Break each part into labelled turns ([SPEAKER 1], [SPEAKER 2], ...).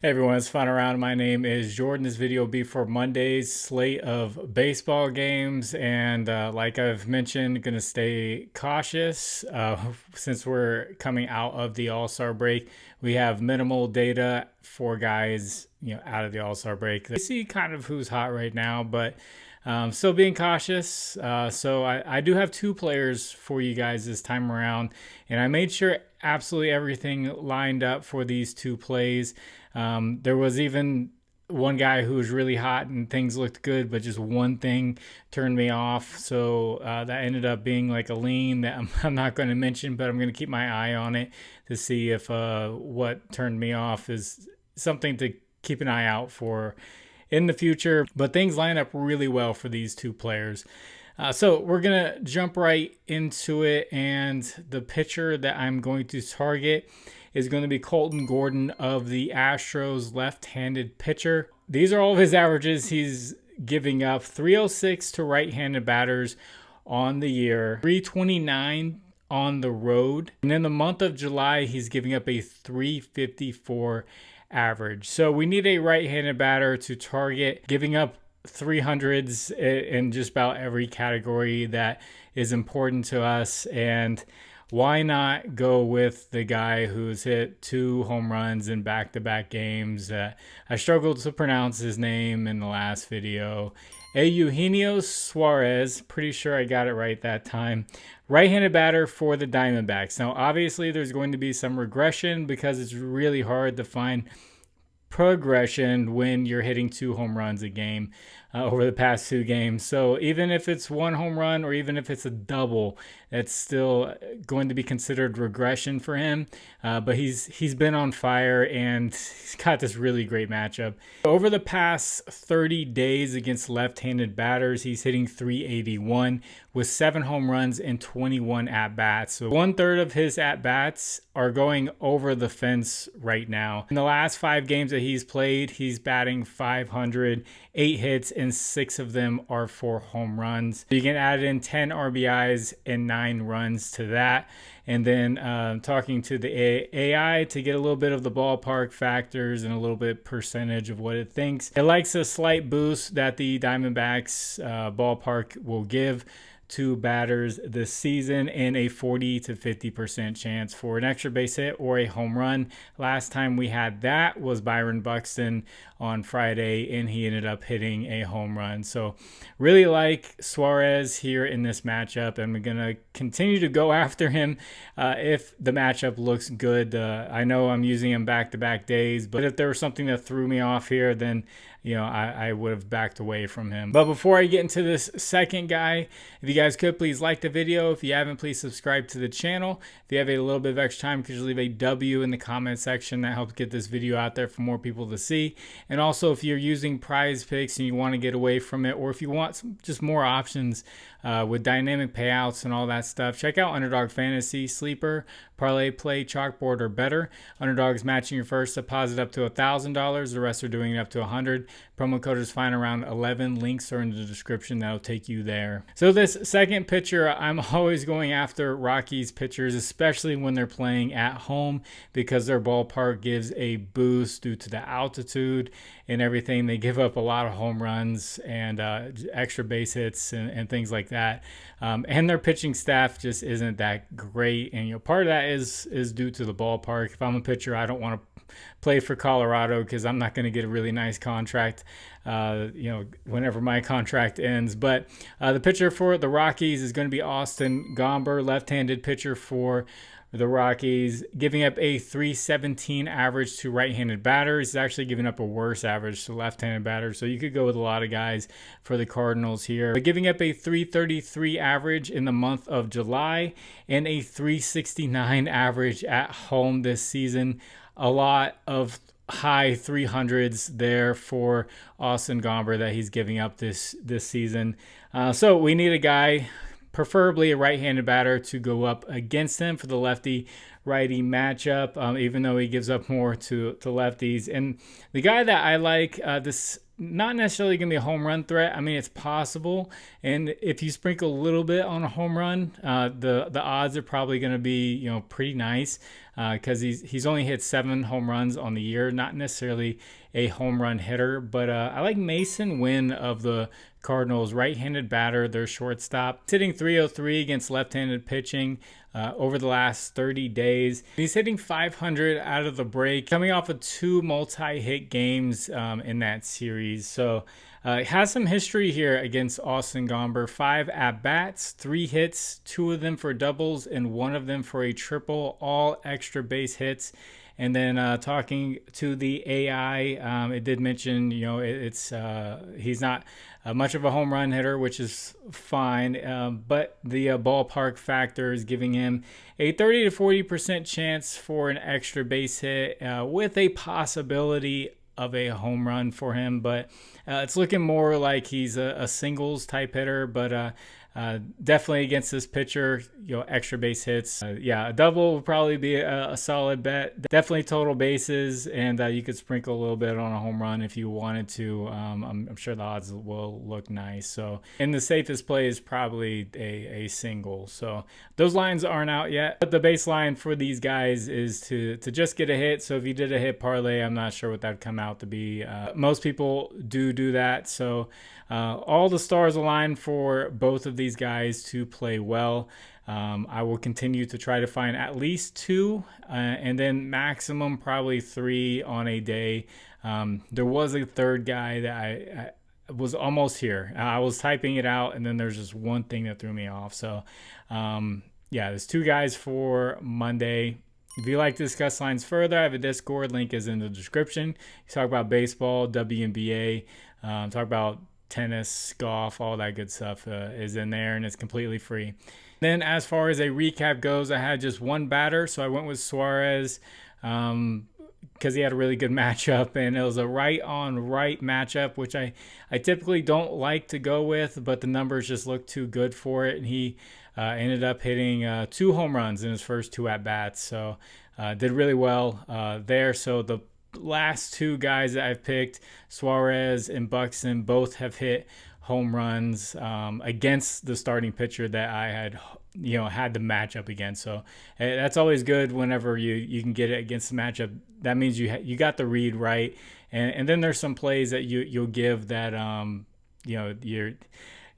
[SPEAKER 1] Hey everyone, it's Fun Around. My name is Jordan. This video will be for Monday's slate of baseball games. And like I've mentioned, going to stay cautious since we're coming out of the All-Star break. We have minimal data for guys, out of the All-Star break. They see kind of who's hot right now, but still being cautious. So I do have two players for you guys this time around, and I made sure absolutely everything lined up for these two plays. There was even one guy who was really hot and things looked good, but just one thing turned me off. So that ended up being like a lean that I'm not going to mention, but I'm going to keep my eye on it to see if what turned me off is something to keep an eye out for in the future. But things line up really well for these two players. So we're going to jump right into it. And the pitcher that I'm going to target is going to be Colton Gordon of the Astros, left-handed pitcher. These are all of his averages. He's giving up 306 to right-handed batters on the year, 329 on the road. And in the month of July, he's giving up a 354 average. So we need a right-handed batter to target, giving up 300s in just about every category that is important to us. And why not go with the guy who's hit 2 home runs in back-to-back games? I struggled to pronounce his name in the last video. Eugenio Suarez, pretty sure I got it right that time. Right-handed batter for the Diamondbacks. Now, obviously, there's going to be some regression because it's really hard to find progression when you're hitting 2 home runs a game over the past 2 games. So even if it's 1 home run or even if it's a double, that's still going to be considered regression for him. But he's been on fire and he's got this really great matchup. Over the past 30 days against left-handed batters, he's hitting 381 with 7 home runs and 21 at-bats. So 1/3 of his at-bats are going over the fence right now. In the last 5 games that he's played, he's batting 500, 8 hits, and 6 of them are for home runs. You can add in 10 RBIs and 9 runs to that. And then talking to the AI to get a little bit of the ballpark factors and a little bit percentage of what it thinks. It likes a slight boost that the Diamondbacks ballpark will give to batters this season, and a 40 to 50% chance for an extra base hit or a home run. Last time we had that was Byron Buxton on Friday, and he ended up hitting a home run. So really like Suarez here in this matchup, and we're going to continue to go after him if the matchup looks good. I know I'm using him back-to-back days, but if there was something that threw me off here, then I would have backed away from him. But before I get into this second guy, if you guys could please like the video. If you haven't, please subscribe to the channel. If you have a little bit of extra time, could you leave a W in the comment section? That helps get this video out there for more people to see. And also, if you're using Prizepicks and you want to get away from it, or if you want just more options with dynamic payouts and all that stuff, check out Underdog Fantasy, Sleeper, ParlayPlay, ChalkBoard, or better. Underdog is matching your first deposit up to $1,000. The rest are doing it up to $100. Promo code is fine around 11. Links are in the description. That'll take you there. So this second pitcher, I'm always going after Rockies pitchers, especially when they're playing at home, because their ballpark gives a boost due to the altitude and everything. They give up a lot of home runs and extra base hits and things like that. And their pitching staff just isn't that great. And part of that is due to the ballpark. If I'm a pitcher, I don't want to play for Colorado because I'm not going to get a really nice contract whenever my contract ends. But the pitcher for the Rockies is going to be Austin Gomber, left-handed pitcher for the Rockies, giving up a 317 average to right-handed batters. He's actually giving up a worse average to left-handed batters. So you could go with a lot of guys for the Cardinals here. But giving up a 333 average in the month of July and a 369 average at home this season. A lot of high 300s there for Austin Gomber that he's giving up this season. So we need a guy, preferably a right-handed batter, to go up against him for the lefty righty matchup, even though he gives up more to lefties. And the guy that I like, this not necessarily going to be a home run threat. I mean, it's possible. And if you sprinkle a little bit on a home run, the odds are probably going to be, pretty nice, because he's only hit 7 home runs on the year, not necessarily a home run hitter. But I like Mason Wynn of the Cardinals, right-handed batter, their shortstop. He's hitting 303 against left-handed pitching over the last 30 days. He's hitting 500 out of the break, coming off of 2 multi-hit games in that series. So he has some history here against Austin Gomber. 5 at-bats, 3 hits, 2 of them for doubles, and 1 of them for a triple, all extra base hits. And then talking to the AI, it did mention, he's not much of a home run hitter, which is fine. But the ballpark factor is giving him a 30 to 40% chance for an extra base hit with a possibility of a home run for him. But it's looking more like he's a singles type hitter, but definitely against this pitcher, extra base hits. A double would probably be a solid bet. Definitely total bases, and you could sprinkle a little bit on a home run if you wanted to. I'm sure the odds will look nice. So, and the safest play is probably a single. So those lines aren't out yet. But the baseline for these guys is to just get a hit. So if you did a hit parlay, I'm not sure what that'd come out to be. Most people do that. So all the stars align for both of these guys to play well. I will continue to try to find at least 2 and then maximum probably 3 on a day. There was a third guy that I was almost here. I was typing it out, and then there's just one thing that threw me off. So there's 2 guys for Monday. If you'd like to discuss lines further, I have a Discord. Link is in the description. You talk about baseball, WNBA, talk about tennis, golf, all that good stuff is in there, and it's completely free. Then as far as a recap goes, I had just one batter, so I went with Suarez because he had a really good matchup, and it was a right-on-right matchup, which I typically don't like to go with, but the numbers just look too good for it, and he ended up hitting 2 home runs in his first 2 at-bats, so did really well there. So the last 2 guys that I've picked, Suarez and Buxton, both have hit home runs against the starting pitcher that I had the matchup against. So that's always good whenever you can get it against the matchup. That means you got the read right. And then there's some plays that you'll give that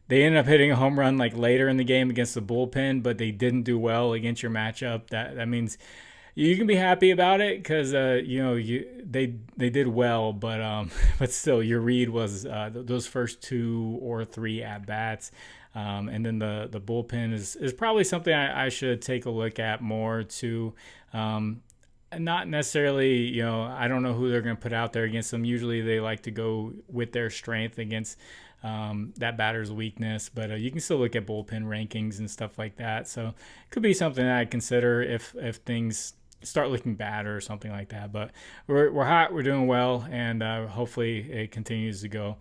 [SPEAKER 1] they ended up hitting a home run like later in the game against the bullpen, but they didn't do well against your matchup. That means you can be happy about it because they did well, but still your read was those first 2 or 3 at bats, and then the bullpen is probably something I should take a look at more too. Not necessarily, I don't know who they're going to put out there against them. Usually they like to go with their strength against that batter's weakness, but you can still look at bullpen rankings and stuff like that. So it could be something that I'd consider if things start looking bad or something like that. But we're hot, we're doing well, and hopefully it continues to go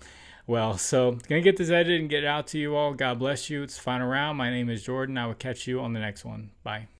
[SPEAKER 1] well. So gonna get this edited and get it out to you all. God bless you. It's the final round. My name is Jordan. I will catch you on the next one. Bye.